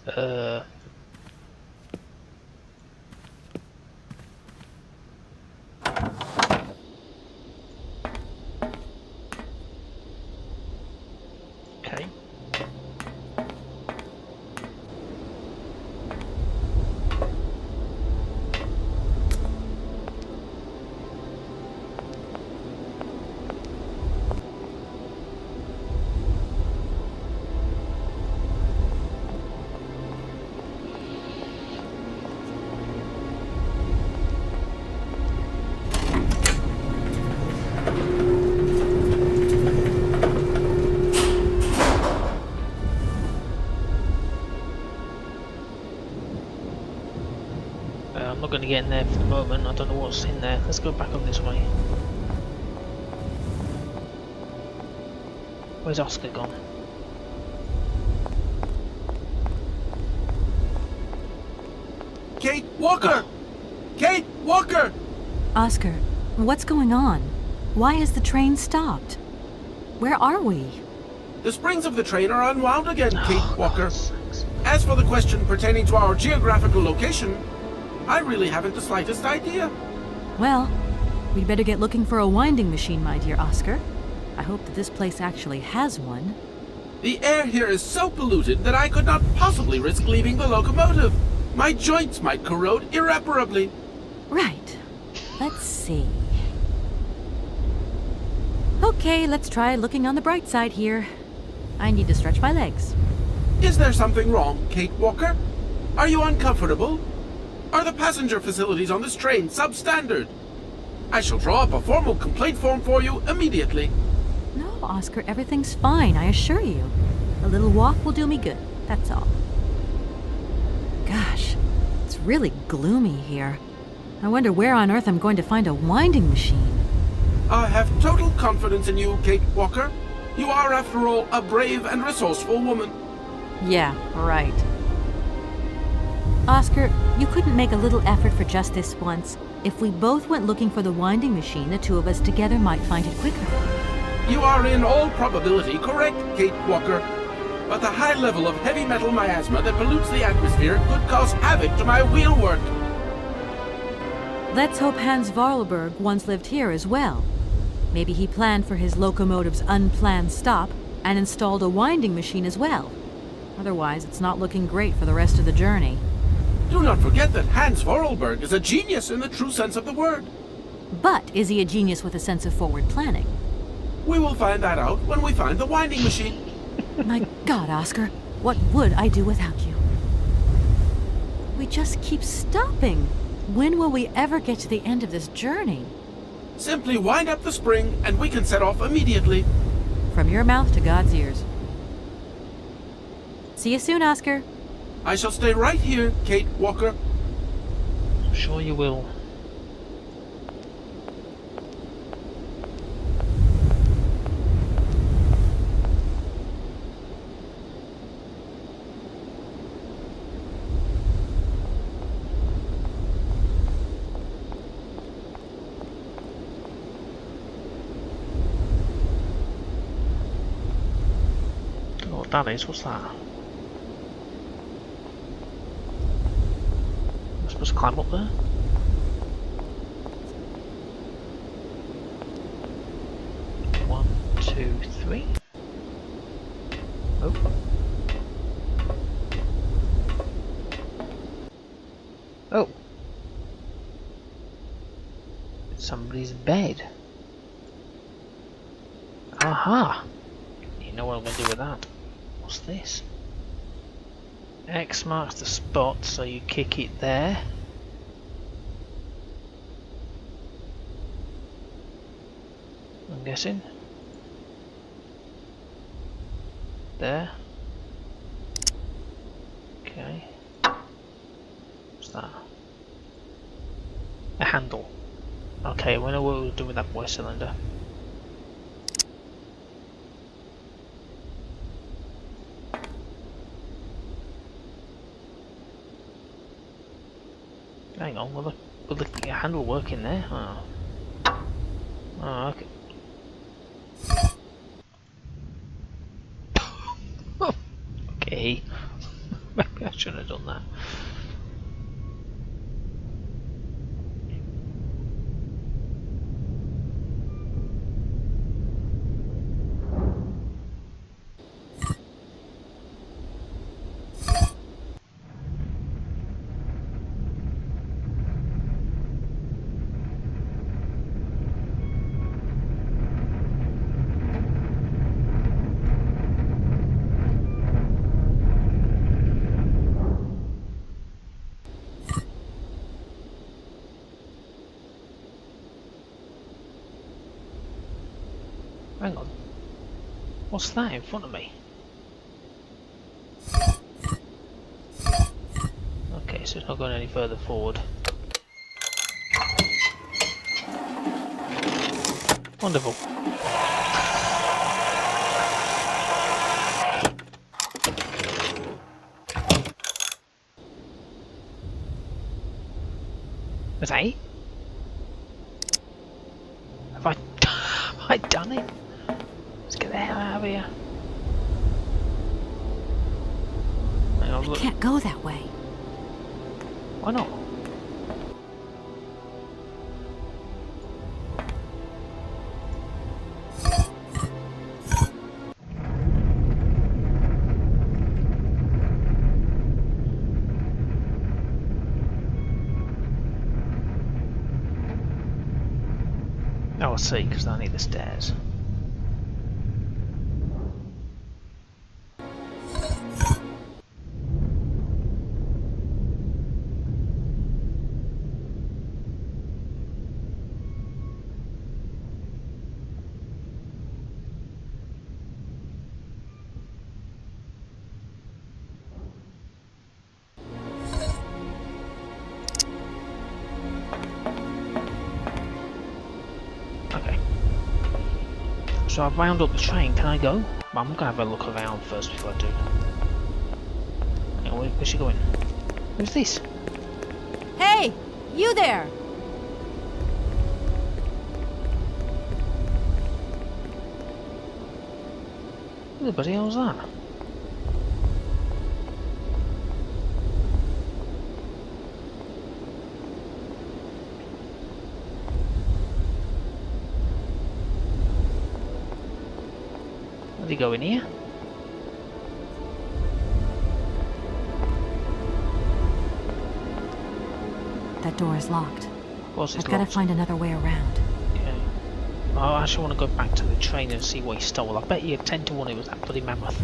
Uh. Okay. I'm not going to get in there for the moment. I don't know what's in there. Let's go back up this way. Where's Oscar gone? Kate Walker! Kate Walker! Oscar, what's going on? Why has the train stopped? Where are we? The springs of the train are unwound again, Kate Walker. As for the question pertaining to our geographical location, I really haven't the slightest idea. Well, we'd better get looking for a winding machine, my dear Oscar. I hope that this place actually has one. The air here is so polluted that I could not possibly risk leaving the locomotive. My joints might corrode irreparably. Right. Let's see. Okay, let's try looking on the bright side here. I need to stretch my legs. Is there something wrong, Kate Walker? Are you uncomfortable? Are the passenger facilities on this train substandard? I shall draw up a formal complaint form for you immediately. No, Oscar, everything's fine, I assure you. A little walk will do me good, that's all. Gosh, it's really gloomy here. I wonder where on earth I'm going to find a winding machine. I have total confidence in you, Kate Walker. You are, after all, a brave and resourceful woman. Yeah, right. Oscar, you couldn't make a little effort for just this once. If we both went looking for the winding machine, the two of us together might find it quicker. You are in all probability correct, Kate Walker. But the high level of heavy metal miasma that pollutes the atmosphere could cause havoc to my wheelwork. Let's hope Hans Varlberg once lived here as well. Maybe he planned for his locomotive's unplanned stop and installed a winding machine as well. Otherwise, it's not looking great for the rest of the journey. Do not forget that Hans Vorarlberg is a genius in the true sense of the word. But is he a genius with a sense of forward planning? We will find that out when we find the winding machine. My God, Oscar, what would I do without you? We just keep stopping. When will we ever get to the end of this journey? Simply wind up the spring and we can set off immediately. From your mouth to God's ears. See you soon, Oscar. I shall stay right here, Kate Walker. I'm sure you will. Don't know what that is. What's that? Supposed to climb up there? One, two, three. Oh. Oh. It's somebody's bed. Aha! You know what I'm going to do with that. What's this? X marks the spot, so you kick it there. I'm guessing. There. Okay. What's that? A handle. Okay, we know what we'll do with that voice cylinder. Hang on, will the handle work in there? Oh, oh okay. Okay. Shouldn't have done that. Hang on. What's that in front of me? Okay, so it's not going any further forward. Wonderful. Was that it? Have I, have I done it? Let's get the hell out of here. Hang on, look. Can't go that way. Why not? Oh, I see, because I need the stairs. Okay. So I've wound up the train, can I go? I'm gonna have a look around first before I do. Hang on, where's she going? Who's this? Hey! You there! Who the bloody hell's that? Did he go in here? That door is locked. Of course it's I've got to locked. find another way around. Okay. I actually want to go back to the train and see what he stole. I bet you 10 to 1 it was that bloody mammoth.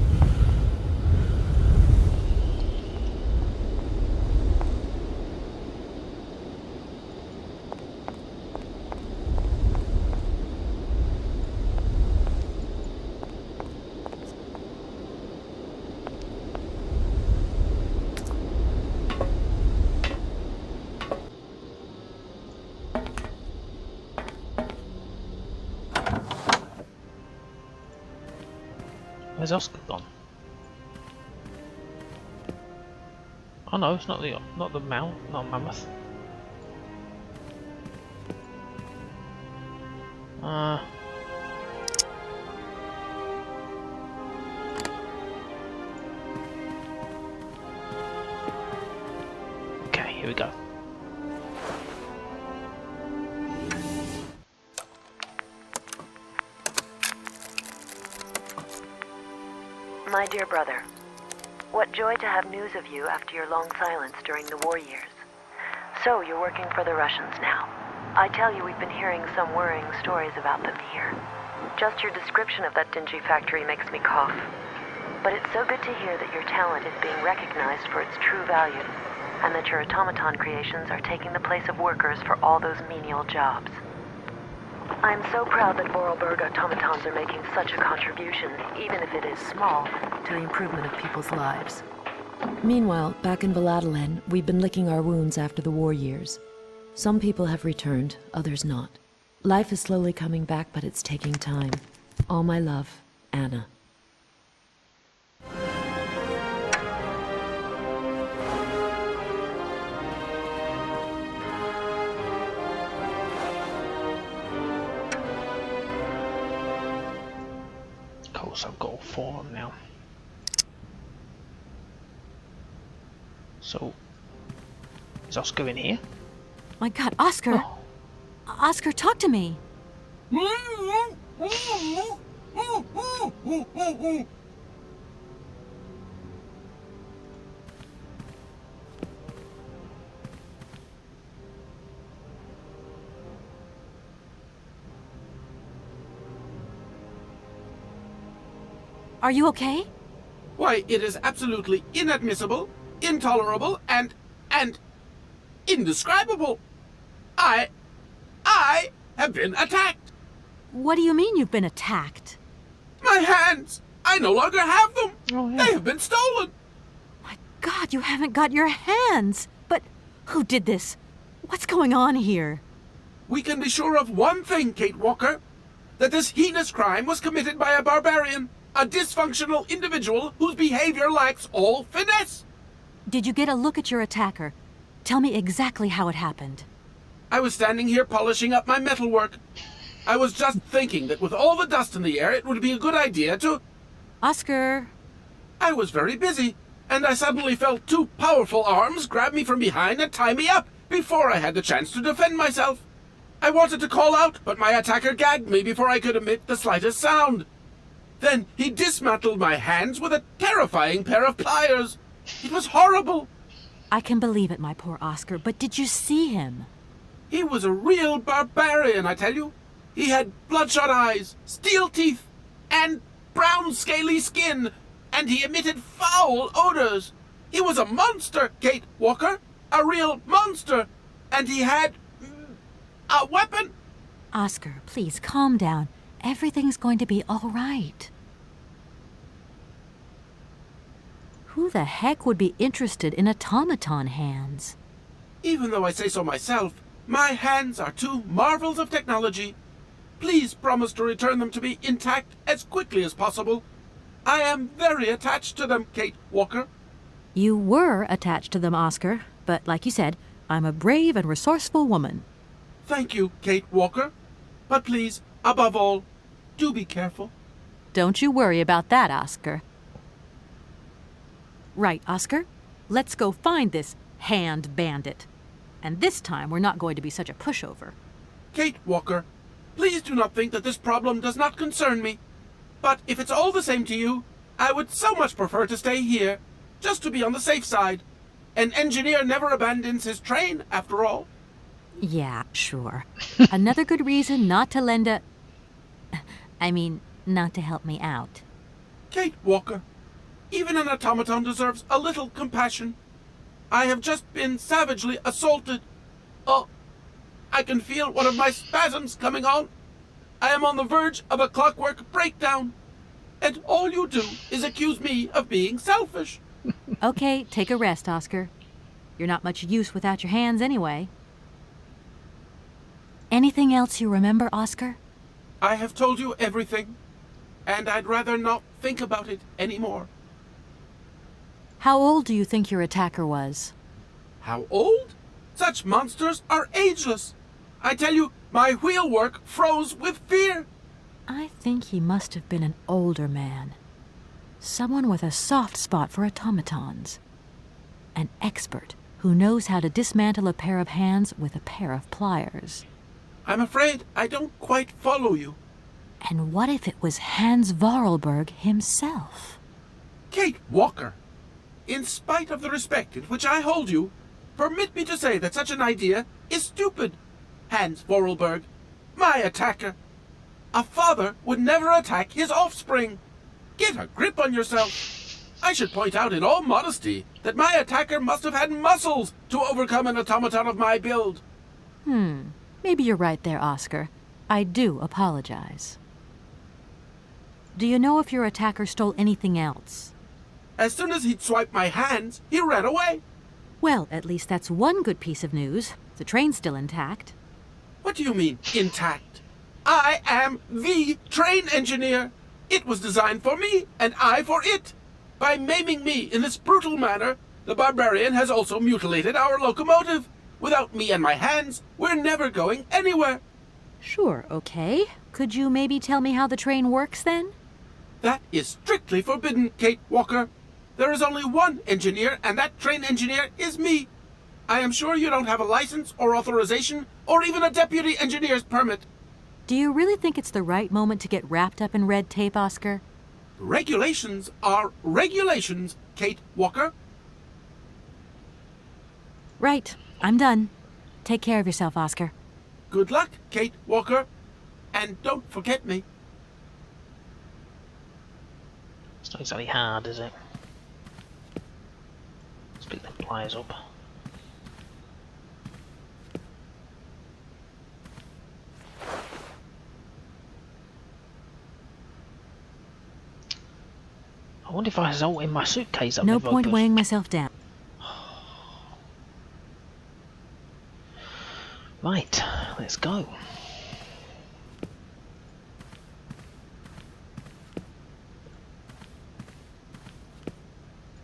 Where's Oscar gone? Oh no, it's not the mammoth. Okay, here we go. My dear brother, what joy to have news of you after your long silence during the war years. So, you're working for the Russians now. I tell you, we've been hearing some worrying stories about them here. Just your description of that dingy factory makes me cough. But it's so good to hear that your talent is being recognized for its true value, and that your automaton creations are taking the place of workers for all those menial jobs. I'm so proud that Vorarlberg automatons are making such a contribution, even if it is small, to the improvement of people's lives. Meanwhile, back in Valladolid, we've been licking our wounds after the war years. Some people have returned, others not. Life is slowly coming back, but it's taking time. All my love, Anna. Of course, I've got all 4 of them now. So, is Oscar in here? My God, Oscar! Oh. Oscar, talk to me! Are you okay? Why, it is absolutely inadmissible, intolerable, and indescribable. I have been attacked. What do you mean you've been attacked? My hands! I no longer have them! Oh, yeah. They have been stolen! My God, you haven't got your hands! But who did this? What's going on here? We can be sure of one thing, Kate Walker. That this heinous crime was committed by a barbarian. A dysfunctional individual whose behavior lacks all finesse. Did you get a look at your attacker? Tell me exactly how it happened. I was standing here polishing up my metalwork. I was just thinking that with all the dust in the air, it would be a good idea to... Oscar! I was very busy, and I suddenly felt two powerful arms grab me from behind and tie me up before I had the chance to defend myself. I wanted to call out, but my attacker gagged me before I could emit the slightest sound. Then he dismantled my hands with a terrifying pair of pliers. It was horrible. I can believe it, my poor Oscar, but did you see him? He was a real barbarian, I tell you. He had bloodshot eyes, steel teeth, and brown scaly skin, and he emitted foul odors. He was a monster, Kate Walker, a real monster, and he had a weapon. Oscar, please calm down. Everything's going to be all right. Who the heck would be interested in automaton hands? Even though I say so myself, my hands are two marvels of technology. Please promise to return them to me intact as quickly as possible. I am very attached to them, Kate Walker. You were attached to them, Oscar, but like you said, I'm a brave and resourceful woman. Thank you, Kate Walker. But please, above all, do be careful. Don't you worry about that, Oscar. Right, Oscar. Let's go find this hand bandit. And this time we're not going to be such a pushover. Kate Walker, please do not think that this problem does not concern me. But if it's all the same to you, I would so much prefer to stay here, just to be on the safe side. An engineer never abandons his train, after all. Yeah, sure. Another good reason not to lend a... not to help me out. Kate Walker, even an automaton deserves a little compassion. I have just been savagely assaulted. Oh, I can feel one of my spasms coming on. I am on the verge of a clockwork breakdown. And all you do is accuse me of being selfish. Okay, take a rest, Oscar. You're not much use without your hands anyway. Anything else you remember, Oscar? I have told you everything, and I'd rather not think about it anymore. How old do you think your attacker was? How old? Such monsters are ageless. I tell you, my wheelwork froze with fear. I think he must have been an older man. Someone with a soft spot for automatons. An expert who knows how to dismantle a pair of hands with a pair of pliers. I'm afraid I don't quite follow you. And what if it was Hans Vorarlberg himself? Kate Walker, in spite of the respect in which I hold you, permit me to say that such an idea is stupid. Hans Vorarlberg, my attacker. A father would never attack his offspring. Get a grip on yourself. I should point out in all modesty that my attacker must have had muscles to overcome an automaton of my build. Maybe you're right there, Oscar. I do apologize. Do you know if your attacker stole anything else? As soon as he'd swiped my hands, he ran away. Well, at least that's one good piece of news. The train's still intact. What do you mean, intact? I am the train engineer. It was designed for me, and I for it. By maiming me in this brutal manner, the barbarian has also mutilated our locomotive. Without me and my hands, we're never going anywhere. Sure, okay. Could you maybe tell me how the train works, then? That is strictly forbidden, Kate Walker. There is only one engineer, and that train engineer is me. I am sure you don't have a license or authorization or even a deputy engineer's permit. Do you really think it's the right moment to get wrapped up in red tape, Oscar? Regulations are regulations, Kate Walker. Right. I'm done. Take care of yourself, Oscar. Good luck, Kate Walker. And don't forget me. It's not exactly hard, is it? Let's pick the pliers up. I wonder if I salt in my suitcase. No point weighing myself down. Right, let's go.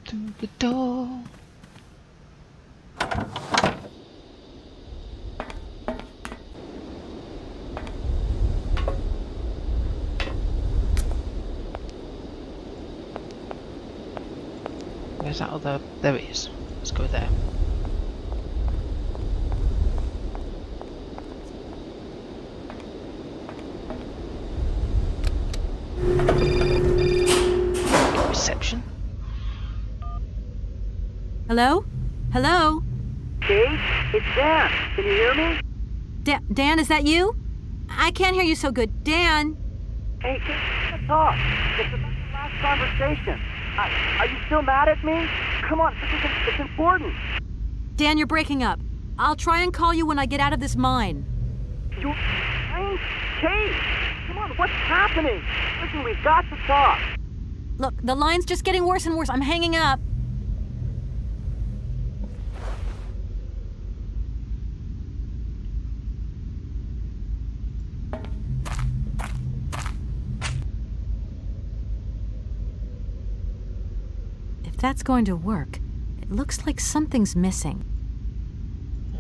To the door. Where's that other? There it is. Let's go there. Reception. Hello? Hello? Kate, it's Dan. Can you hear me? Dan, is that you? I can't hear you so good. Dan! Hey, Kate, let's talk. It's about the last conversation. Are you still mad at me? Come on, it's important. Dan, you're breaking up. I'll try and call you when I get out of this mine. You're fine? Kate, come on, what's happening? Listen, we've got to talk. Look, the line's just getting worse and worse. I'm hanging up. If that's going to work, it looks like something's missing.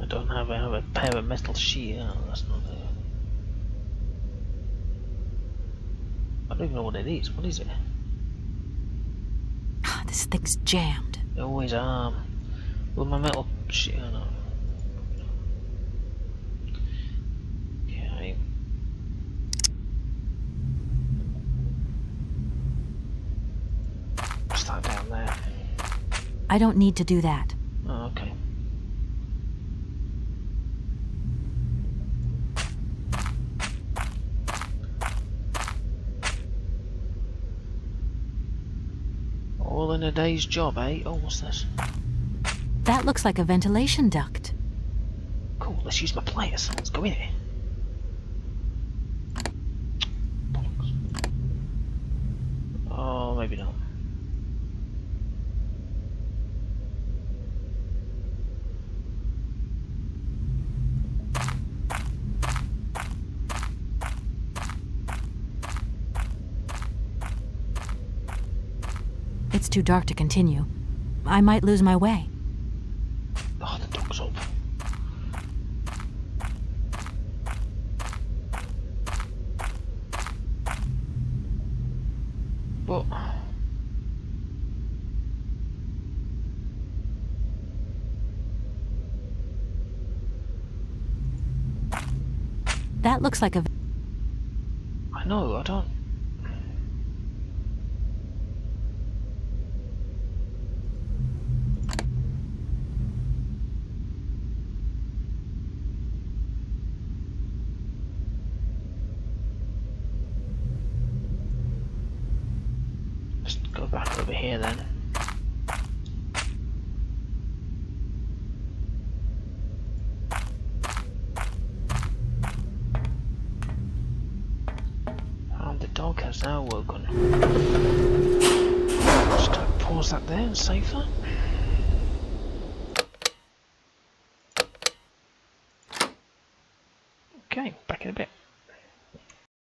I don't have a pair of metal sheet. Oh, that's not there. I don't even know what it is. What is it? This thing's jammed. They always are. With my metal sheet. Oh, no. Okay. What's that down there? I don't need to do that. Oh, okay. All in a day's job, eh? Oh, what's this? That looks like a ventilation duct. Cool, let's use my pliers. Let's go in here. Bollocks. Oh, maybe not. It's too dark to continue. I might lose my way. Oh, the dog's up. But That looks like a... I know, I don't. Let's go back over here then. And the dog has now woken. Just pause that there and save that. Okay, back in a bit.